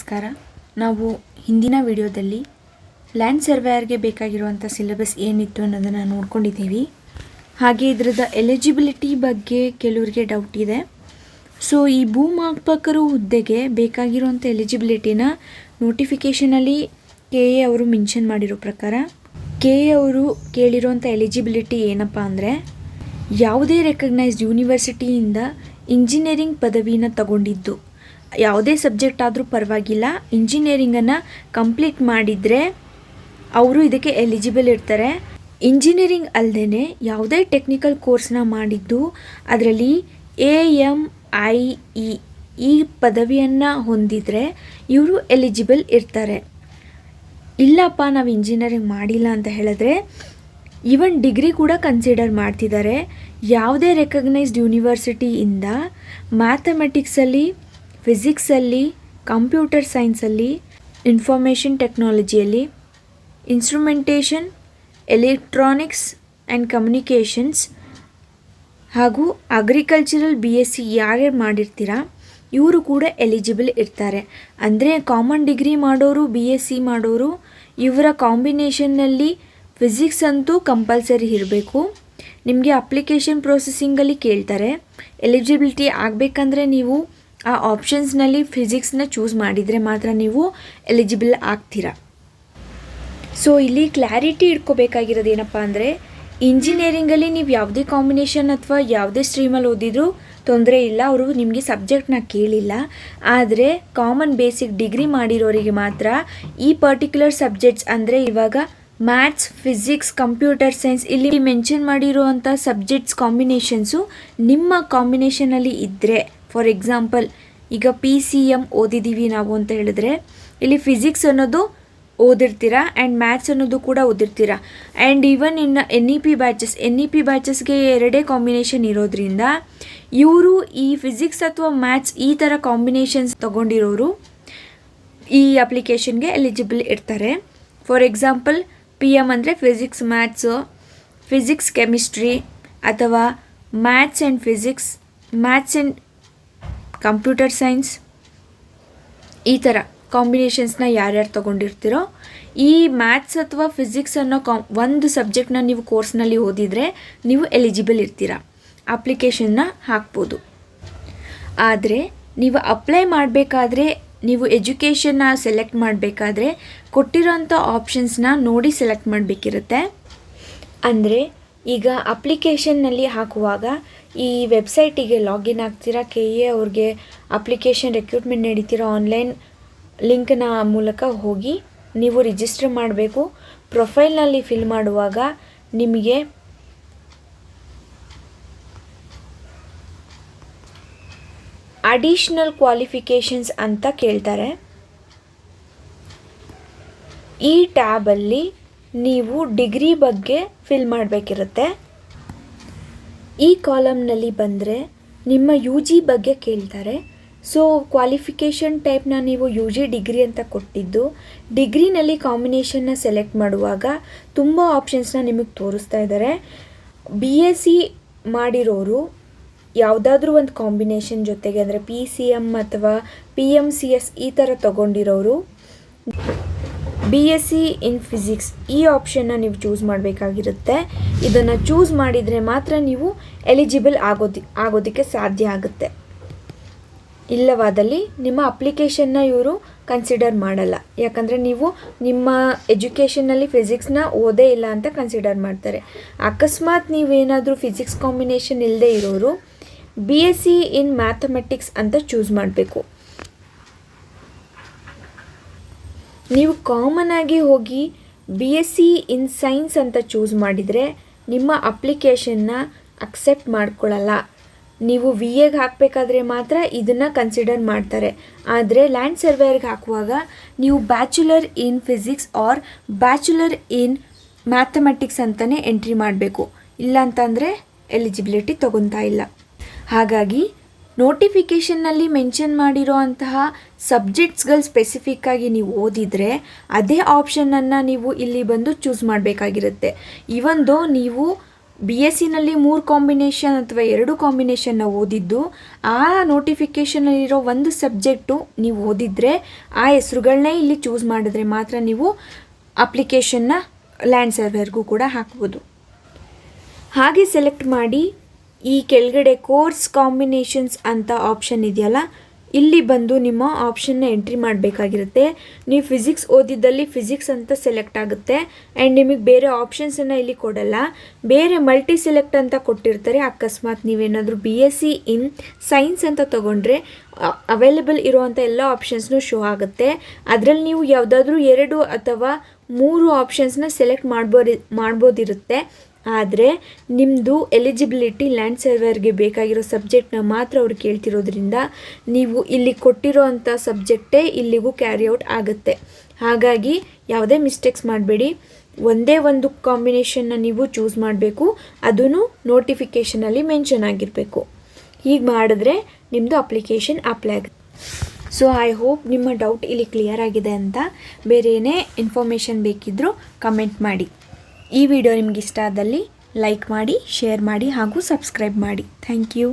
ನಮಸ್ಕಾರ. ನಾವು ಹಿಂದಿನ ವಿಡಿಯೋದಲ್ಲಿ ಲ್ಯಾಂಡ್ ಸರ್ವೇಯರ್ಗೆ ಬೇಕಾಗಿರುವಂಥ ಸಿಲೆಬಸ್ ಏನಿತ್ತು ಅನ್ನೋದನ್ನು ನೋಡ್ಕೊಂಡಿದ್ದೀವಿ. ಹಾಗೆ ಇದರದ ಎಲಿಜಿಬಿಲಿಟಿ ಬಗ್ಗೆ ಕೆಲವರಿಗೆ ಡೌಟ್ ಇದೆ. ಸೊ ಈ ಭೂಮಾಪಕರು ಹುದ್ದೆಗೆ ಬೇಕಾಗಿರುವಂಥ ಎಲಿಜಿಬಿಲಿಟಿನ ನೋಟಿಫಿಕೇಷನಲ್ಲಿ KA ಅವರು ಮೆನ್ಷನ್ ಮಾಡಿರೋ ಪ್ರಕಾರ KA ಅವರು ಕೇಳಿರುವಂಥ ಎಲಿಜಿಬಿಲಿಟಿ ಏನಪ್ಪ ಅಂದರೆ, ಯಾವುದೇ ರೆಕಗ್ನೈಸ್ಡ್ ಯೂನಿವರ್ಸಿಟಿಯಿಂದ ಇಂಜಿನಿಯರಿಂಗ್ ಪದವಿನ ತಗೊಂಡಿದ್ದು, ಯಾವುದೇ ಸಬ್ಜೆಕ್ಟ್ ಆದರೂ ಪರವಾಗಿಲ್ಲ, ಇಂಜಿನಿಯರಿಂಗನ್ನು ಕಂಪ್ಲೀಟ್ ಮಾಡಿದರೆ ಅವರು ಇದಕ್ಕೆ ಎಲಿಜಿಬಲ್ ಇರ್ತಾರೆ. ಇಂಜಿನಿಯರಿಂಗ್ ಅಲ್ಲದೇ ಯಾವುದೇ ಟೆಕ್ನಿಕಲ್ ಕೋರ್ಸ್ನ ಮಾಡಿದ್ದು ಅದರಲ್ಲಿ AMIE ಈ ಪದವಿಯನ್ನು ಹೊಂದಿದರೆ ಇವರು ಎಲಿಜಿಬಲ್ ಇರ್ತಾರೆ. ಇಲ್ಲಪ್ಪ ನಾವು ಇಂಜಿನಿಯರಿಂಗ್ ಮಾಡಿಲ್ಲ ಅಂತ ಹೇಳಿದ್ರೆ ಈವನ್ ಡಿಗ್ರಿ ಕೂಡ ಕನ್ಸಿಡರ್ ಮಾಡ್ತಿದ್ದಾರೆ. ಯಾವುದೇ ರೆಕಗ್ನೈಸ್ಡ್ ಯೂನಿವರ್ಸಿಟಿಯಿಂದ ಮ್ಯಾಥಮೆಟಿಕ್ಸಲ್ಲಿ, ಫಿಸಿಕ್ಸಲ್ಲಿ, ಕಂಪ್ಯೂಟರ್ ಸೈನ್ಸಲ್ಲಿ, ಇನ್ಫಾರ್ಮೇಷನ್ ಟೆಕ್ನಾಲಜಿಯಲ್ಲಿ, ಇನ್ಸ್ಟ್ರುಮೆಂಟೇಷನ್, ಎಲೆಕ್ಟ್ರಾನಿಕ್ಸ್ ಆ್ಯಂಡ್ ಕಮ್ಯುನಿಕೇಷನ್ಸ್ ಹಾಗೂ ಅಗ್ರಿಕಲ್ಚರಲ್ BSc ಯಾರ್ಯಾರು ಮಾಡಿರ್ತೀರ ಇವರು ಕೂಡ ಎಲಿಜಿಬಲ್ ಇರ್ತಾರೆ. ಅಂದರೆ ಕಾಮನ್ ಡಿಗ್ರಿ ಮಾಡೋರು, BSc ಮಾಡೋರು, ಇವರ ಕಾಂಬಿನೇಷನ್ನಲ್ಲಿ ಫಿಸಿಕ್ಸ್ ಅಂತೂ ಕಂಪಲ್ಸರಿ ಇರಬೇಕು. ನಿಮಗೆ ಅಪ್ಲಿಕೇಶನ್ ಪ್ರೊಸೆಸಿಂಗಲ್ಲಿ ಕೇಳ್ತಾರೆ. ಎಲಿಜಿಬಿಲಿಟಿ ಆಗಬೇಕಂದ್ರೆ ನೀವು ಆ ಆಪ್ಷನ್ಸ್ನಲ್ಲಿ ಫಿಸಿಕ್ಸ್ನ ಚೂಸ್ ಮಾಡಿದರೆ ಮಾತ್ರ ನೀವು ಎಲಿಜಿಬಲ್ ಆಗ್ತೀರಾ. ಸೊ ಇಲ್ಲಿ ಕ್ಲಾರಿಟಿ ಇಟ್ಕೋಬೇಕಾಗಿರೋದು ಏನಪ್ಪ ಅಂದರೆ, ಇಂಜಿನಿಯರಿಂಗಲ್ಲಿ ನೀವು ಯಾವುದೇ ಕಾಂಬಿನೇಷನ್ ಅಥವಾ ಯಾವುದೇ ಸ್ಟ್ರೀಮಲ್ಲಿ ಓದಿದರೂ ತೊಂದರೆ ಇಲ್ಲ, ಅವರು ನಿಮಗೆ ಸಬ್ಜೆಕ್ಟ್ನ ಕೇಳಿಲ್ಲ. ಆದರೆ ಕಾಮನ್ ಬೇಸಿಕ್ ಡಿಗ್ರಿ ಮಾಡಿರೋರಿಗೆ ಮಾತ್ರ ಈ ಪರ್ಟಿಕ್ಯುಲರ್ ಸಬ್ಜೆಕ್ಟ್ಸ್ ಅಂದರೆ ಇವಾಗ ಮ್ಯಾಥ್ಸ್, ಫಿಸಿಕ್ಸ್, ಕಂಪ್ಯೂಟರ್ ಸೈನ್ಸ್ ಇಲ್ಲಿ ಮೆನ್ಷನ್ ಮಾಡಿರುವಂಥ ಸಬ್ಜೆಕ್ಟ್ಸ್ ಕಾಂಬಿನೇಷನ್ಸು ನಿಮ್ಮ ಕಾಂಬಿನೇಷನಲ್ಲಿ ಇದ್ದರೆ, ಫಾರ್ ಎಕ್ಸಾಂಪಲ್ ಈಗ PCM ಓದಿದ್ದೀವಿ ನಾವು ಅಂತ ಹೇಳಿದ್ರೆ ಇಲ್ಲಿ ಫಿಸಿಕ್ಸ್ ಅನ್ನೋದು ಓದಿರ್ತೀರಾ ಆ್ಯಂಡ್ ಮ್ಯಾಥ್ಸ್ ಅನ್ನೋದು ಕೂಡ ಓದಿರ್ತೀರಾ. ಆ್ಯಂಡ್ ಈವನ್ ಇನ್ನು NEP ಬ್ಯಾಚಸ್ಗೆ ಎರಡೇ ಕಾಂಬಿನೇಷನ್ ಇರೋದ್ರಿಂದ ಇವರು ಈ ಫಿಸಿಕ್ಸ್ ಅಥವಾ ಮ್ಯಾಥ್ಸ್ ಈ ಥರ ಕಾಂಬಿನೇಷನ್ಸ್ ತೊಗೊಂಡಿರೋರು ಈ ಅಪ್ಲಿಕೇಶನ್ಗೆ ಎಲಿಜಿಬಲ್ ಇರ್ತಾರೆ. ಫಾರ್ ಎಕ್ಸಾಂಪಲ್ PM ಅಂದರೆ ಫಿಸಿಕ್ಸ್ ಮ್ಯಾಥ್ಸು, ಫಿಸಿಕ್ಸ್ ಕೆಮಿಸ್ಟ್ರಿ ಅಥವಾ maths and physics, maths and computer science, ಈ ಥರ ಕಾಂಬಿನೇಷನ್ಸ್ನ ಯಾರ್ಯಾರು ತೊಗೊಂಡಿರ್ತೀರೋ ಈ ಮ್ಯಾಥ್ಸ್ ಅಥವಾ ಫಿಸಿಕ್ಸ್ ಅನ್ನೋ ಒಂದು ಸಬ್ಜೆಕ್ಟ್ನ ನೀವು ಕೋರ್ಸ್ನಲ್ಲಿ ಓದಿದರೆ ನೀವು ಎಲಿಜಿಬಲ್ ಇರ್ತೀರ, ಅಪ್ಲಿಕೇಶನ್ನ ಹಾಕ್ಬೋದು. ಆದರೆ ನೀವು ಅಪ್ಲೈ ಮಾಡಬೇಕಾದ್ರೆ, ನೀವು ಎಜುಕೇಷನ್ನ ಸೆಲೆಕ್ಟ್ ಮಾಡಬೇಕಾದ್ರೆ ಕೊಟ್ಟಿರೋಂಥ ಆಪ್ಷನ್ಸ್ನ ನೋಡಿ ಸೆಲೆಕ್ಟ್ ಮಾಡಬೇಕಿರುತ್ತೆ. ಅಂದರೆ ಈಗ ಅಪ್ಲಿಕೇಶನ್ನಲ್ಲಿ ಹಾಕುವಾಗ ಈ ವೆಬ್ಸೈಟಿಗೆ ಲಾಗಿನ್ ಆಗ್ತೀರಾ, KA ಅವ್ರಿಗೆ ಅಪ್ಲಿಕೇಶನ್ ರಿಕ್ರೂಟ್ಮೆಂಟ್ ನಡೀತೀರಾ, ಆನ್ಲೈನ್ ಲಿಂಕ್ನ ಮೂಲಕ ಹೋಗಿ ನೀವು ರಿಜಿಸ್ಟರ್ ಮಾಡಬೇಕು. ಪ್ರೊಫೈಲ್ನಲ್ಲಿ ಫಿಲ್ ಮಾಡುವಾಗ ನಿಮಗೆ ಅಡಿಷ್ನಲ್ ಕ್ವಾಲಿಫಿಕೇಷನ್ಸ್ ಅಂತ ಕೇಳ್ತಾರೆ. ಈ ಟ್ಯಾಬಲ್ಲಿ ನೀವು ಡಿಗ್ರಿ ಬಗ್ಗೆ ಫಿಲ್ ಮಾಡಬೇಕಿರುತ್ತೆ. ಈ ಕಾಲಮ್ನಲ್ಲಿ ಬಂದರೆ ನಿಮ್ಮ UG ಬಗ್ಗೆ ಕೇಳ್ತಾರೆ. ಸೊ ಕ್ವಾಲಿಫಿಕೇಷನ್ ಟೈಪ್ನ ನೀವು UG ಡಿಗ್ರಿ ಅಂತ ಕೊಟ್ಟಿದ್ದು, ಡಿಗ್ರಿನಲ್ಲಿ ಕಾಂಬಿನೇಷನ್ನ ಸೆಲೆಕ್ಟ್ ಮಾಡುವಾಗ ತುಂಬ ಆಪ್ಷನ್ಸ್ನ ನಿಮಗೆ ತೋರಿಸ್ತಾ ಇದ್ದಾರೆ. BSc ಮಾಡಿರೋರು ಯಾವುದಾದ್ರೂ ಒಂದು ಕಾಂಬಿನೇಷನ್ ಜೊತೆಗೆ ಅಂದರೆ PCM ಅಥವಾ PMCS ಈ ಥರ ತಗೊಂಡಿರೋರು BSc ಇನ್ ಫಿಸಿಕ್ಸ್ ಈ ಆಪ್ಷನ್ನ ನೀವು ಚೂಸ್ ಮಾಡಬೇಕಾಗಿರುತ್ತೆ. ಇದನ್ನು ಚೂಸ್ ಮಾಡಿದರೆ ಮಾತ್ರ ನೀವು ಎಲಿಜಿಬಲ್ ಆಗೋದಕ್ಕೆ ಸಾಧ್ಯ ಆಗುತ್ತೆ. ಇಲ್ಲವಾದಲ್ಲಿ ನಿಮ್ಮ ಅಪ್ಲಿಕೇಶನ್ನ ಇವರು ಕನ್ಸಿಡರ್ ಮಾಡಲ್ಲ. ಯಾಕಂದರೆ ನೀವು ನಿಮ್ಮ ಎಜುಕೇಷನ್ನಲ್ಲಿ ಫಿಸಿಕ್ಸ್ನ ಓದೇ ಇಲ್ಲ ಅಂತ ಕನ್ಸಿಡರ್ ಮಾಡ್ತಾರೆ. ಅಕಸ್ಮಾತ್ ನೀವೇನಾದರೂ ಫಿಸಿಕ್ಸ್ ಕಾಂಬಿನೇಷನ್ ಇಲ್ಲದೆ ಇರೋರು BSc ಇನ್ ಮ್ಯಾಥಮೆಟಿಕ್ಸ್ ಅಂತ ಚೂಸ್ ಮಾಡಬೇಕು. ನೀವು ಕಾಮನ್ ಆಗಿ ಹೋಗಿ BSc ಇನ್ ಸೈನ್ಸ್ ಅಂತ ಚೂಸ್ ಮಾಡಿದರೆ ನಿಮ್ಮ ಅಪ್ಲಿಕೇಶನ್ನ ಅಕ್ಸೆಪ್ಟ್ ಮಾಡ್ಕೊಳ್ಳಲ್ಲ. ನೀವು VAಗೆ ಹಾಕಬೇಕಾದ್ರೆ ಮಾತ್ರ ಇದನ್ನು ಕನ್ಸಿಡರ್ ಮಾಡ್ತಾರೆ. ಆದರೆ ಲ್ಯಾಂಡ್ ಸರ್ವೇಯರ್ಗೆ ಹಾಕುವಾಗ ನೀವು bachelor in physics or bachelor in mathematics ಅಂತಲೇ ಎಂಟ್ರಿ ಮಾಡಬೇಕು. ಇಲ್ಲ ಅಂತಂದರೆ ಎಲಿಜಿಬಿಲಿಟಿ ತೊಗೊತಾ ಇಲ್ಲ. ಹಾಗಾಗಿ ನೋಟಿಫಿಕೇಷನ್ನಲ್ಲಿ ಮೆನ್ಷನ್ ಮಾಡಿರೋ ಅಂತಹ ಸಬ್ಜೆಕ್ಟ್ಸ್ಗಳು ಸ್ಪೆಸಿಫಿಕ್ಕಾಗಿ ನೀವು ಓದಿದರೆ ಅದೇ ಆಪ್ಷನನ್ನು ನೀವು ಇಲ್ಲಿ ಬಂದು ಚೂಸ್ ಮಾಡಬೇಕಾಗಿರುತ್ತೆ. ಇವನ್ ದೋ ನೀವು BScನಲ್ಲಿ 3 ಕಾಂಬಿನೇಷನ್ ಅಥವಾ 2 ಕಾಂಬಿನೇಷನ್ನ ಓದಿದ್ದು ಆ ನೋಟಿಫಿಕೇಷನಲ್ಲಿರೋ ಒಂದು ಸಬ್ಜೆಕ್ಟು ನೀವು ಓದಿದರೆ ಆ ಹೆಸರುಗಳನ್ನೇ ಇಲ್ಲಿ ಚೂಸ್ ಮಾಡಿದ್ರೆ ಮಾತ್ರ ನೀವು ಅಪ್ಲಿಕೇಶನ್ನ ಲ್ಯಾಂಡ್ ಸರ್ವೇರ್ಗೂ ಕೂಡ ಹಾಕ್ಬೋದು. ಹಾಗೆ ಸೆಲೆಕ್ಟ್ ಮಾಡಿ ಈ ಕೆಳಗಡೆ ಕೋರ್ಸ್ ಕಾಂಬಿನೇಷನ್ಸ್ ಅಂತ ಆಪ್ಷನ್ ಇದೆಯಲ್ಲ, ಇಲ್ಲಿ ಬಂದು ನಿಮ್ಮ ಆಪ್ಷನ್ನ ಎಂಟ್ರಿ ಮಾಡಬೇಕಾಗಿರುತ್ತೆ. ನೀವು ಫಿಸಿಕ್ಸ್ ಓದಿದ್ದಲ್ಲಿ ಫಿಸಿಕ್ಸ್ ಅಂತ ಸೆಲೆಕ್ಟ್ ಆಗುತ್ತೆ ಆ್ಯಂಡ್ ನಿಮಗೆ ಬೇರೆ ಆಪ್ಷನ್ಸನ್ನು ಇಲ್ಲಿ ಕೊಡಲ್ಲ. ಬೇರೆ ಮಲ್ಟಿ ಸೆಲೆಕ್ಟ್ ಅಂತ ಕೊಟ್ಟಿರ್ತಾರೆ. ಅಕಸ್ಮಾತ್ ನೀವೇನಾದರೂ BSc ಇನ್ ಸೈನ್ಸ್ ಅಂತ ತೊಗೊಂಡ್ರೆ ಅವೈಲೇಬಲ್ ಇರುವಂಥ ಎಲ್ಲ ಆಪ್ಷನ್ಸ್ನೂ ಶೋ ಆಗುತ್ತೆ. ಅದರಲ್ಲಿ ನೀವು ಯಾವುದಾದ್ರೂ 2 ಅಥವಾ 3 ಆಪ್ಷನ್ಸ್ನ ಸೆಲೆಕ್ಟ್ ಮಾಡ್ಬೋದಿರುತ್ತೆ. ಆದರೆ ನಿಮ್ಮದು ಎಲಿಜಿಬಿಲಿಟಿ ಲ್ಯಾಂಡ್ ಸರ್ವೇರ್ಗೆ ಬೇಕಾಗಿರೋ ಸಬ್ಜೆಕ್ಟ್ನ ಮಾತ್ರ ಅವ್ರು ಕೇಳ್ತಿರೋದ್ರಿಂದ ನೀವು ಇಲ್ಲಿ ಕೊಟ್ಟಿರೋ ಅಂಥ ಸಬ್ಜೆಕ್ಟೇ ಇಲ್ಲಿಗೂ ಕ್ಯಾರಿ ಔಟ್ ಆಗುತ್ತೆ. ಹಾಗಾಗಿ ಯಾವುದೇ ಮಿಸ್ಟೇಕ್ಸ್ ಮಾಡಬೇಡಿ. ಒಂದೇ ಒಂದು ಕಾಂಬಿನೇಷನ್ನ ನೀವು ಚೂಸ್ ಮಾಡಬೇಕು, ಅದೂ ನೋಟಿಫಿಕೇಷನಲ್ಲಿ ಮೆನ್ಷನ್ ಆಗಿರಬೇಕು. ಹೀಗೆ ಮಾಡಿದ್ರೆ ನಿಮ್ಮದು ಅಪ್ಲಿಕೇಶನ್ ಅಪ್ಲೈ ಆಗುತ್ತೆ. ಸೊ ಐ ಹೋಪ್ ನಿಮ್ಮ ಡೌಟ್ ಇಲ್ಲಿ ಕ್ಲಿಯರ್ ಆಗಿದೆ ಅಂತ. ಬೇರೆ ಏನೇ ಇನ್ಫಾರ್ಮೇಷನ್ ಬೇಕಿದ್ದರೂ ಕಮೆಂಟ್ ಮಾಡಿ. ಈ ವಿಡಿಯೋ ನಿಮ್ಗೆ ಇಷ್ಟ ಆದಲ್ಲಿ ಲೈಕ್ ಮಾಡಿ, ಶೇರ್ ಮಾಡಿ ಹಾಗೂ ಸಬ್ಸ್ಕ್ರೈಬ್ ಮಾಡಿ. Thank you.